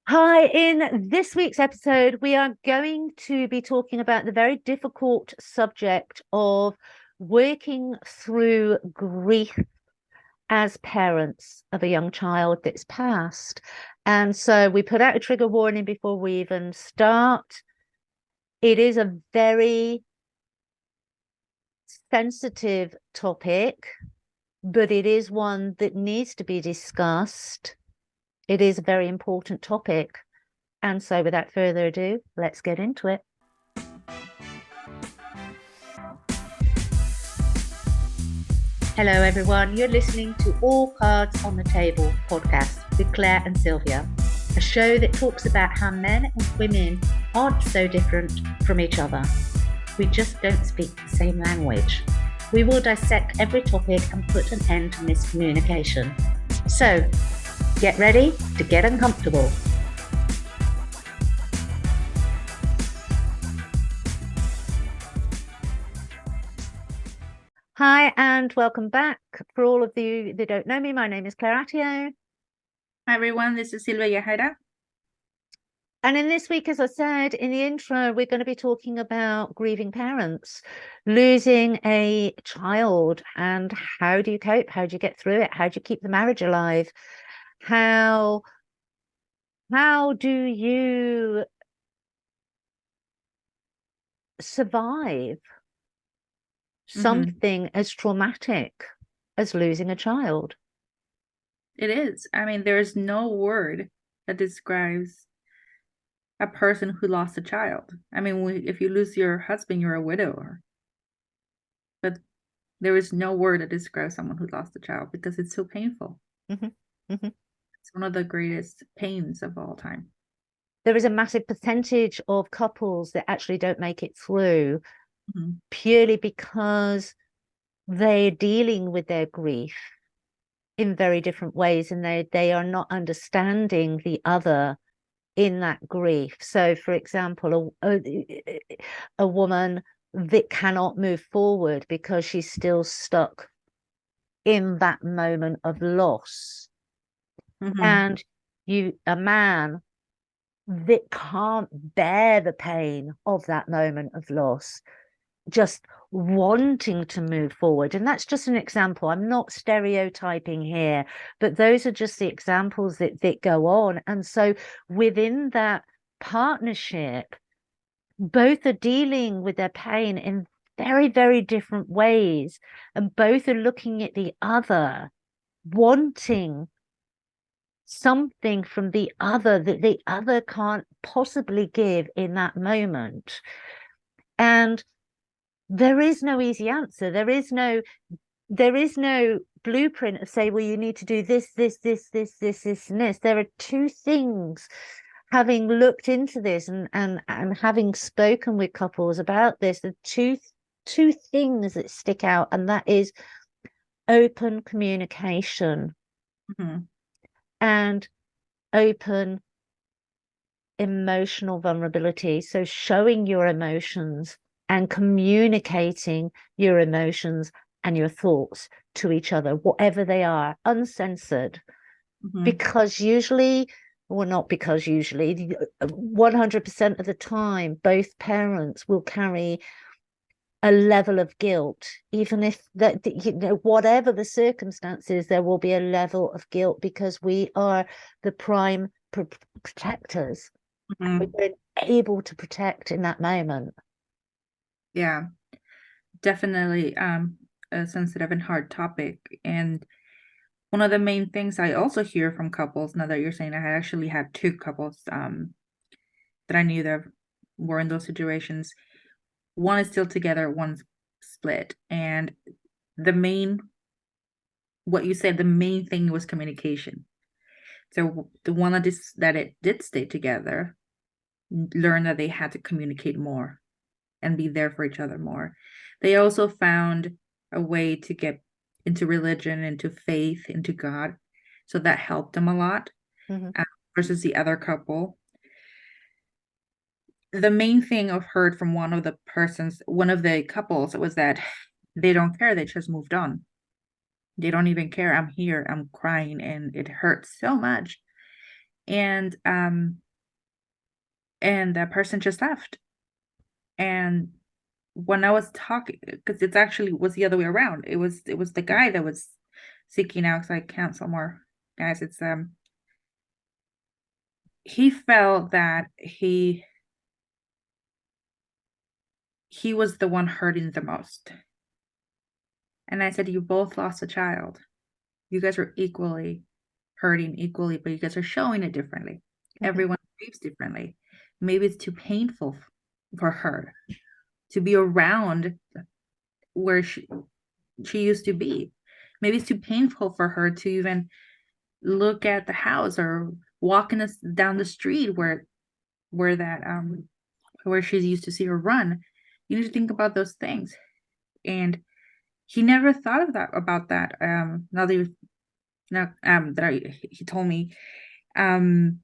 Hi, in this week's episode, we are going to be talking about the very difficult subject of working through grief as parents of a young child that's passed. And so we put out a trigger warning before we even start. It is a very sensitive topic, but it is one that needs to be discussed. It is a very important topic. And so, without further ado, let's get into it. Hello, everyone. You're listening to All Cards on the Table podcast with Claire and Sylvia, a show that talks about how men and women aren't so different from each other. We just don't speak the same language. We will dissect every topic and put an end to miscommunication. So, get ready to get uncomfortable. Hi, and welcome back. For all of you that don't know me, my name is Claire Attio. Hi everyone, this is Sylvia Yajara. And in this week, as I said in the intro, we're going to be talking about grieving parents, losing a child, and how do you cope? How do you get through it? How do you keep the marriage alive? How do you survive something as traumatic as losing a child? It is. I mean, there is no word that describes a person who lost a child. I mean, if you lose your husband, you're a widower. But there is no word that describes someone who lost a child because it's so painful. Mm-hmm. Mm-hmm. It's one of the greatest pains of all time. There is a massive percentage of couples that actually don't make it through Mm-hmm. purely because they're dealing with their grief in very different ways, and they are not understanding the other in that grief. So, for example, a woman that cannot move forward because she's still stuck in that moment of loss, Mm-hmm. and a man that can't bear the pain of that moment of loss, just wanting to move forward. And that's just an example. I'm not stereotyping here, but those are just the examples that go on. And so within that partnership, both are dealing with their pain in very, very different ways. And both are looking at the other, wanting something from the other that the other can't possibly give in that moment. And there is no easy answer. There is no blueprint of say, well, you need to do this, and this. There are two things. Having looked into this and having spoken with couples about this, the two things that stick out, and that is open communication Mm-hmm. and open emotional vulnerability. So showing your emotions and communicating your emotions and your thoughts to each other, whatever they are, uncensored. Mm-hmm. Because usually, well, not because usually, 100% of the time, both parents will carry a level of guilt, even if that, whatever the circumstances, there will be a level of guilt because we are the prime protectors. We Mm-hmm. weren't able to protect in that moment. Yeah, definitely a sensitive and hard topic. And one of the main things I also hear from couples, now that you're saying, I actually had two couples that I knew that were in those situations. One is still together, one's split. And the main, what you said, the main thing was communication. So the one that it did stay together learned that they had to communicate more and be there for each other more. They also found a way to get into religion, into faith, into God. So that helped them a lot. Mm-hmm. Versus the other couple, the main thing I've heard from one of the couples, was that they don't care. They just moved on. They don't even care. I'm here. I'm crying and it hurts so much. and that person just left. And when I was talking, because it's actually was the other way around. It was the guy that was seeking out, because I cancel more guys. It's he felt that he was the one hurting the most. And I said, you both lost a child. You guys are equally hurting equally, but you guys are showing it differently. Mhm. Everyone grieves differently. Maybe it's too painful for her to be around where she used to be. Maybe it's too painful for her to even look at the house or walking us down the street where she's used to see her run. You need to think about those things. And he never thought of that about that. Now that he told me. Um,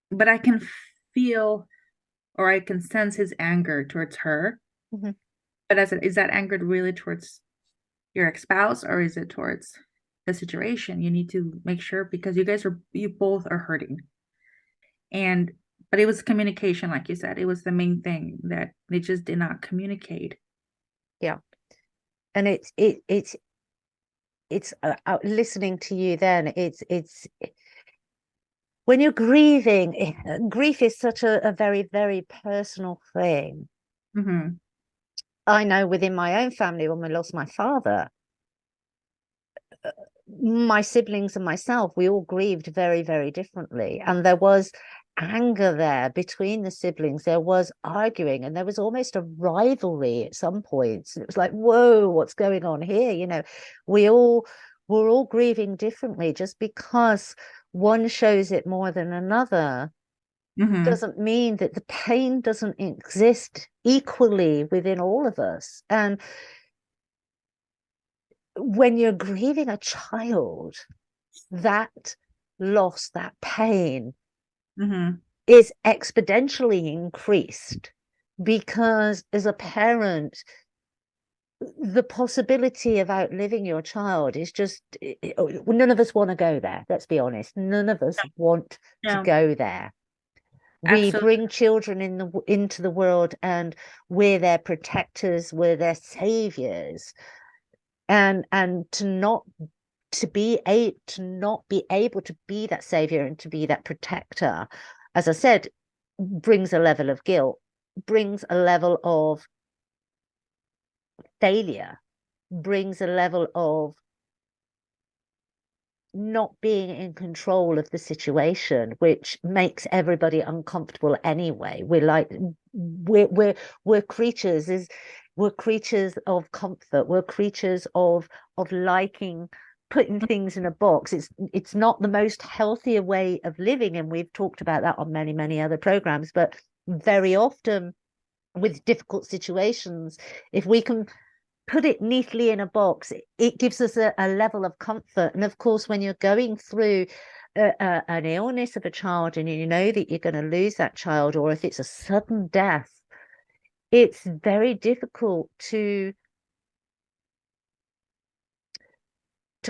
but I can feel or I can sense his anger towards her. Mhm. But I said, is that anger really towards your ex-spouse, or is it towards the situation? You need to make sure, because you both are hurting. And but it was communication, like you said. It was the main thing, that they just did not communicate. Yeah. And it's listening to you then, it's when you're grieving, grief is such a very, very personal thing. Mm-hmm. I know within my own family, when we lost my father, my siblings and myself, we all grieved very, very differently. And there was anger there between the siblings. There was arguing, and there was almost a rivalry at some points. It was like, whoa, what's going on here? We all we're all grieving differently. Just because one shows it more than another Mm-hmm. doesn't mean that the pain doesn't exist equally within all of us. And when you're grieving a child, that loss, that pain Mm-hmm. is exponentially increased, because as a parent, the possibility of outliving your child is just, none of us want to go there. Let's be honest. None of us want to Yeah, go there. We absolutely. bring children into the world, and we're their protectors, we're their saviors. And to not be able to be that savior and to be that protector, as I said, brings a level of guilt, brings a level of failure, brings a level of not being in control of the situation, which makes everybody uncomfortable anyway. We're creatures is we're creatures of comfort. We're creatures of liking putting things in a box. It's not the most healthier way of living, and we've talked about that on many, many other programs. But very often with difficult situations, if we can put it neatly in a box, it gives us a level of comfort. And of course, when you're going through an illness of a child, and you know that you're going to lose that child, or if it's a sudden death, it's very difficult to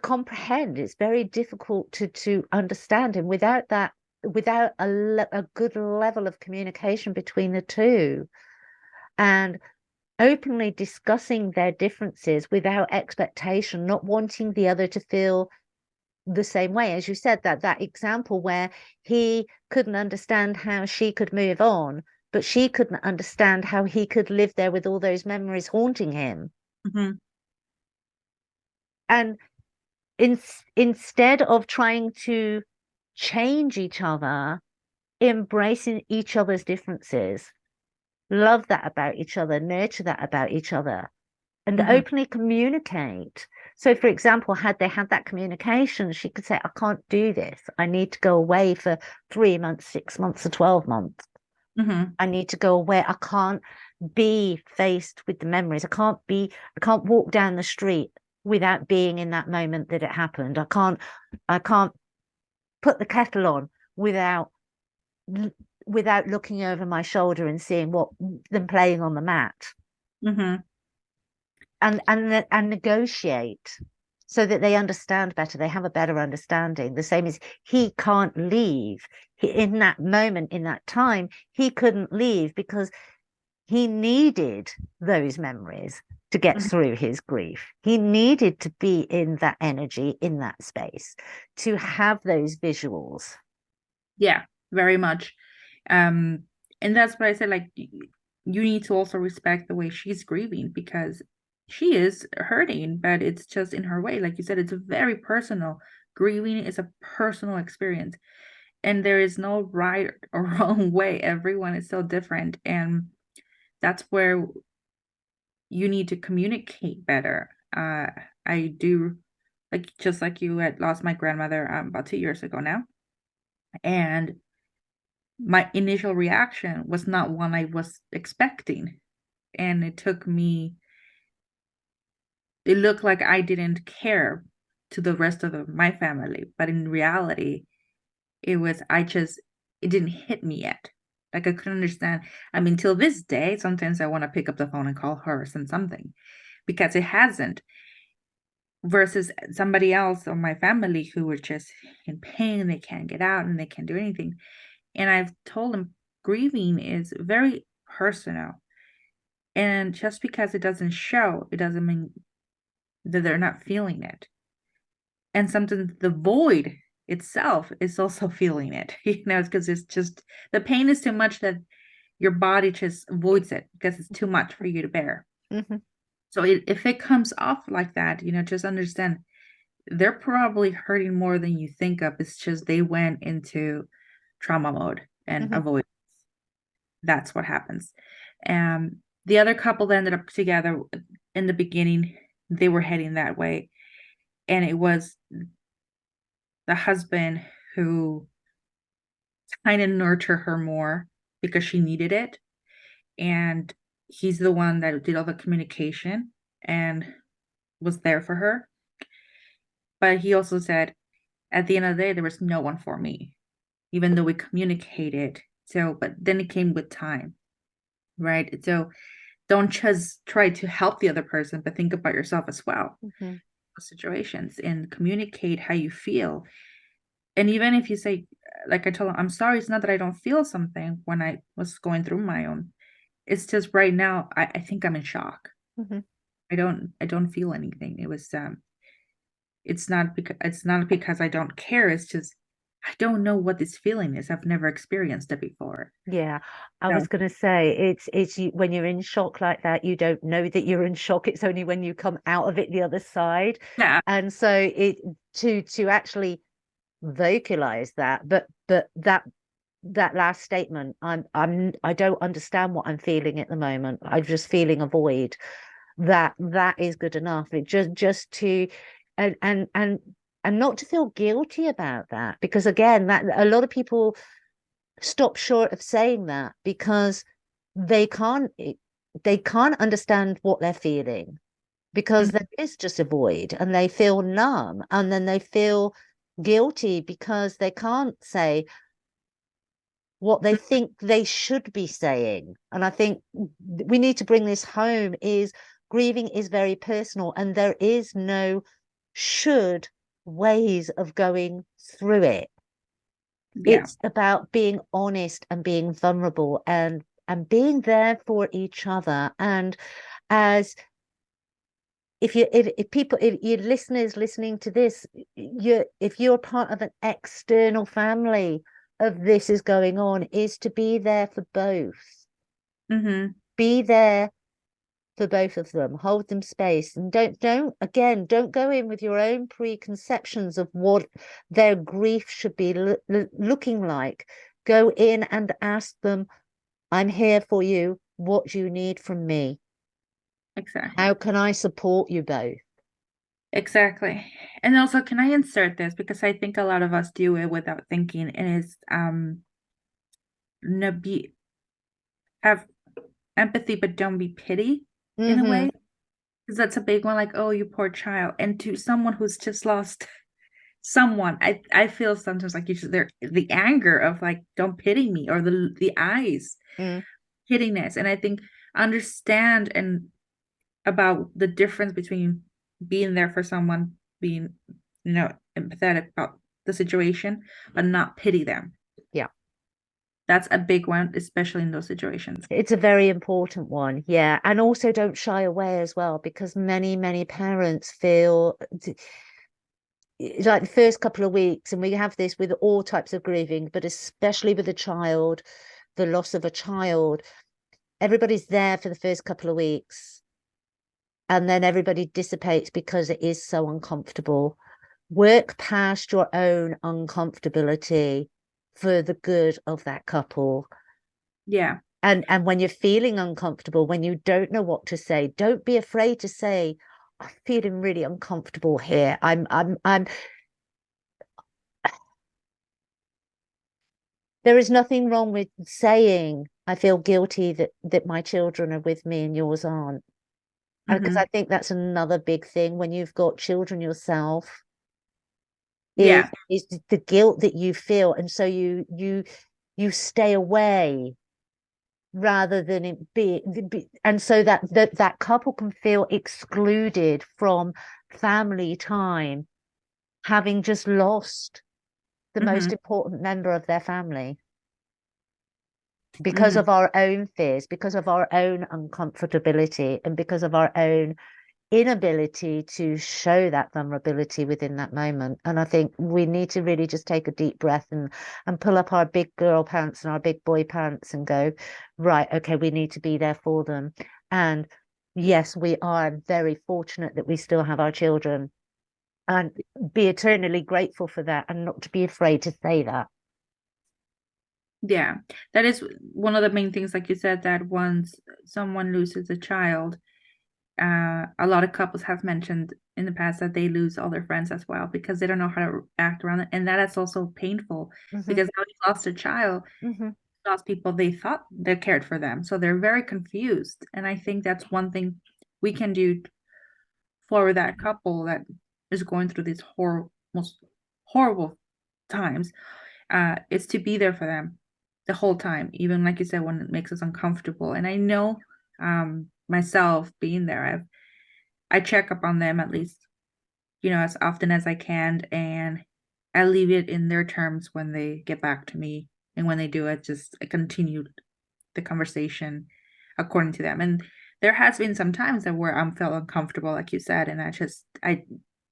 comprehend. It's very difficult to understand. And without that, without a good level of communication between the two, and openly discussing their differences without expectation, not wanting the other to feel the same way. As you said, that example where he couldn't understand how she could move on, but she couldn't understand how he could live there with all those memories haunting him. Mm-hmm. And instead of trying to change each other, embracing each other's differences, love that about each other, nurture that about each other, and Mm-hmm. openly communicate. So, for example, had they had that communication, she could say, I can't do this. I need to go away for 3 months, 6 months, or 12 months. Mm-hmm. I need to go away. I can't be faced with the memories. I can't walk down the street without being in that moment that it happened. I can't put the kettle on without without looking over my shoulder and seeing what them playing on the mat, Mm-hmm. and negotiate. so that they understand better, they have a better understanding. The same as he can't leave. In that moment, in that time, he couldn't leave because he needed those memories to get Mhm. through his grief. He needed to be in that energy, in that space, to have those visuals. Yeah, very much. Um, and that's what I said, like you need to also respect the way she's grieving because she is hurting, but it's just in her way. Like you said, it's very personal. Grieving is a personal experience, and there is no right or wrong way. Everyone is so different, and that's where you need to communicate better. I do, like just like you had lost my grandmother about 2 years ago now, and my initial reaction was not one I was expecting. And it looked like I didn't care to the rest of my family. But in reality, it didn't hit me yet. Like I couldn't understand. I mean, till this day, sometimes I want to pick up the phone and call her or send something because it hasn't. Versus somebody else on my family who were just in pain, they can't get out and they can't do anything. And I've told them grieving is very personal. And just because it doesn't show, it doesn't mean that they're not feeling it. And sometimes the void itself is also feeling it, because it's just the pain is too much that your body just avoids it because it's too much for you to bear. Mm-hmm, So if it comes off like that, just understand they're probably hurting more than you think of. It's just they went into trauma mode and mm-hmm, avoid. That's what happens. The other couple that ended up together in the beginning, they were heading that way. And it was the husband who kind of nurtured her more because she needed it. And he's the one that did all the communication and was there for her. But he also said, at the end of the day, there was no one for me, even though we communicated. So, but then it came with time, right? So don't just try to help the other person, but think about yourself as well. mm-hmm, Situations and communicate how you feel. And even if you say, like I told him, I'm sorry, it's not that I don't feel something when I was going through my own. It's just right now, I think I'm in shock. mm-hmm. I don't feel anything. It's not because I don't care. It's just I don't know what this feeling is. I've never experienced it before. Yeah, I So was going to say when you're in shock like that, you don't know that you're in shock. It's only when you come out of it the other side. yeah, And so it to actually vocalize that, but that last statement, I don't understand what I'm feeling at the moment. I'm just feeling a void. That is good enough. It just to and and and and not to feel guilty about that, because again, that a lot of people stop short of saying that because they can't they can't understand what they're feeling, because there mhm, is just a void and they feel numb, and then they feel guilty because they can't say what they think they should be saying. And I think we need to bring this home is grieving is very personal, and there is no should ways of going through it. yeah, It's about being honest and being vulnerable and being there for each other. And as if people, if your listeners listening to this, if you're part of an external family of this is going on, is to be there for both. hmm, Be there for both of them, hold them space, and don't go in with your own preconceptions of what their grief should be looking like. Go in and ask them, I'm here for you. What do you need from me? exactly. How can I support you both? Exactly. And also, can I insert this because I think a lot of us do it without thinking, and it's no be have empathy, but don't be pity in a Mm-hmm. way. Because that's a big one, like, oh, you poor child. And to someone who's just lost someone, I feel sometimes like you should there the anger of like, don't pity me, or the eyes Mm. pittiness. And I think understand and about the difference between being there for someone being, empathetic about the situation, but not pity them. Yeah. That's a big one, especially in those situations. It's a very important one. Yeah. And also don't shy away as well, because many parents feel like the first couple of weeks, and we have this with all types of grieving, but especially with a child, the loss of a child, everybody's there for the first couple of weeks, and then everybody dissipates because it is so uncomfortable. Work past your own uncomfortability for the good of that couple. Yeah. And when you're feeling uncomfortable, when you don't know what to say, don't be afraid to say, I'm feeling really uncomfortable here. I'm There is nothing wrong with saying I feel guilty that my children are with me and yours aren't. Because Mm-hmm. I think that's another big thing when you've got children yourself, is Yeah. is the guilt that you feel, and so you stay away rather than it be, and so that couple can feel excluded from family time, having just lost the Mm-hmm. most important member of their family, because Mm-hmm. of our own fears, because of our own uncomfortability, and because of our own inability to show that vulnerability within that moment. And I think we need to really just take a deep breath and pull up our big girl pants and our big boy pants and go, right, okay, we need to be there for them. And yes, we are very fortunate that we still have our children, and be eternally grateful for that, and not to be afraid to say that. Yeah. That is one of the main things, like you said, that once someone loses a child, a lot of couples have mentioned in the past that they lose all their friends as well because they don't know how to act around it. And that is also painful Hmm. because now you lost a child, Hmm. lost people they thought they cared for them. So they're very confused. And I think that's one thing we can do for that couple that is going through these most horrible times, is to be there for them the whole time, even like you said, when it makes us uncomfortable. And I know, myself being there, I check up on them at least, as often as I can, and I leave it in their terms when they get back to me. And when they do, I continue the conversation according to them. And there has been some times that where I'm felt uncomfortable, like you said, and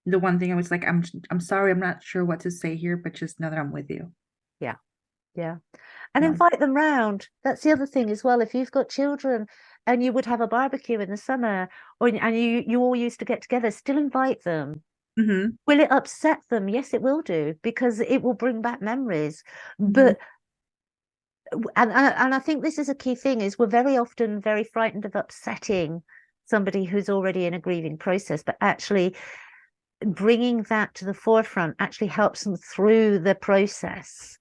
the one thing I was like, I'm sorry, I'm not sure what to say here, but just know that I'm with you. Yeah. Yeah. And Yeah. invite them round. That's the other thing as well. If you've got children and you would have a barbecue in the summer, and you all used to get together, still invite them. Mm-hmm. Will it upset them? Yes, it will do, because it will bring back memories. Mm-hmm. But and I think this is a key thing, is we're very often very frightened of upsetting somebody who's already in a grieving process, but actually bringing that to the forefront actually helps them through the process,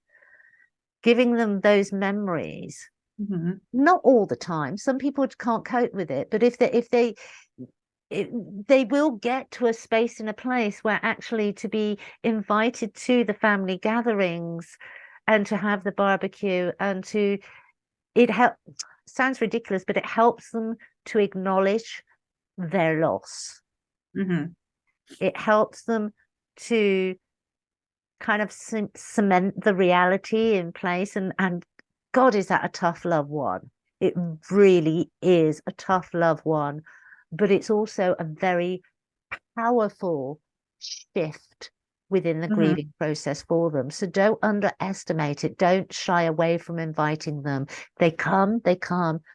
giving them those memories. Mm-hmm. Not all the time. Some people can't cope with it, but if they will get to a space and a place where actually to be invited to the family gatherings and to have the barbecue and to it help sounds ridiculous, but it helps them to acknowledge their loss. Mm-hmm. It helps them to kind of cement the reality in place, and God, is that a tough love one? It really is a tough love one, but it's also a very powerful shift within the Mm-hmm. grieving process for them. So don't underestimate it. Don't shy away from inviting them. They come,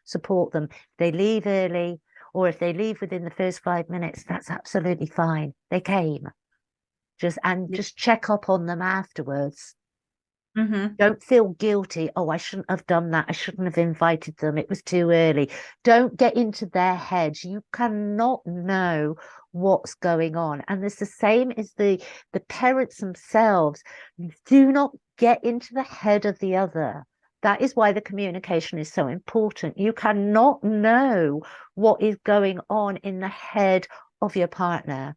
support them. They leave early, or if they leave within the first 5 minutes, that's absolutely fine. They came. Yeah. Just check up on them afterwards. Mm-hmm. Don't feel guilty. Oh, I shouldn't have done that. I shouldn't have invited them. It was too early. Don't get into their heads. You cannot know what's going on. And it's the same as the parents themselves. Do not get into the head of the other. That is why the communication is so important. You cannot know what is going on in the head of your partner.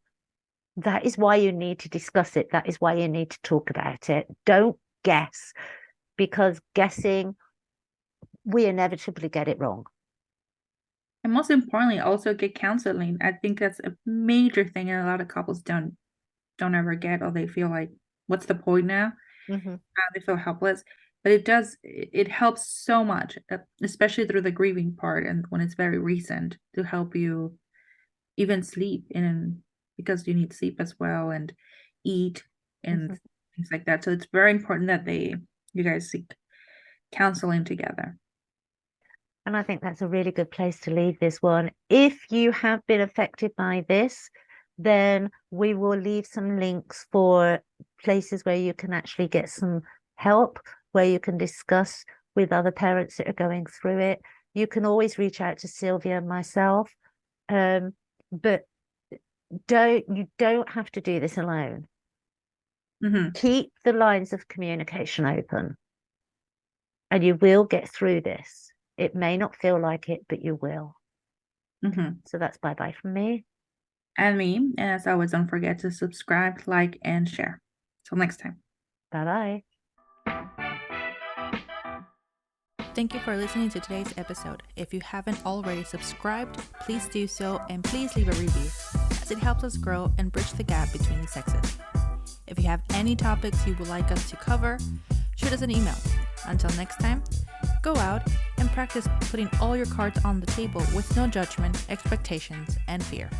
That is why you need to discuss it. That is why you need to talk about it. Don't guess, because guessing, we inevitably get it wrong. And most importantly, also get counseling. I think that's a major thing, and a lot of couples don't. don't ever get, or they feel like, what's the point now? Hmm. They feel helpless. But it helps so much, especially through the grieving part and when it's very recent, to help you even sleep in, because you need sleep as well, and eat Hmm. and things like that. So it's very important that you guys seek counseling together. And I think that's a really good place to leave this one. If you have been affected by this, then we will leave some links for places where you can actually get some help, where you can discuss with other parents that are going through it. You can always reach out to Sylvia and myself. But you don't have to do this alone. Hmm. Keep the lines of communication open and you will get through this. It may not feel like it, but you will. Hmm. So that's bye bye from me. And me. And as always, don't forget to subscribe, like, and share. Till next time. Bye bye. Thank you for listening to today's episode. If you haven't already subscribed, please do so, and please leave a review, as it helps us grow and bridge the gap between the sexes. If you have any topics you would like us to cover, shoot us an email. Until next time, go out and practice putting all your cards on the table with no judgment, expectations, and fear.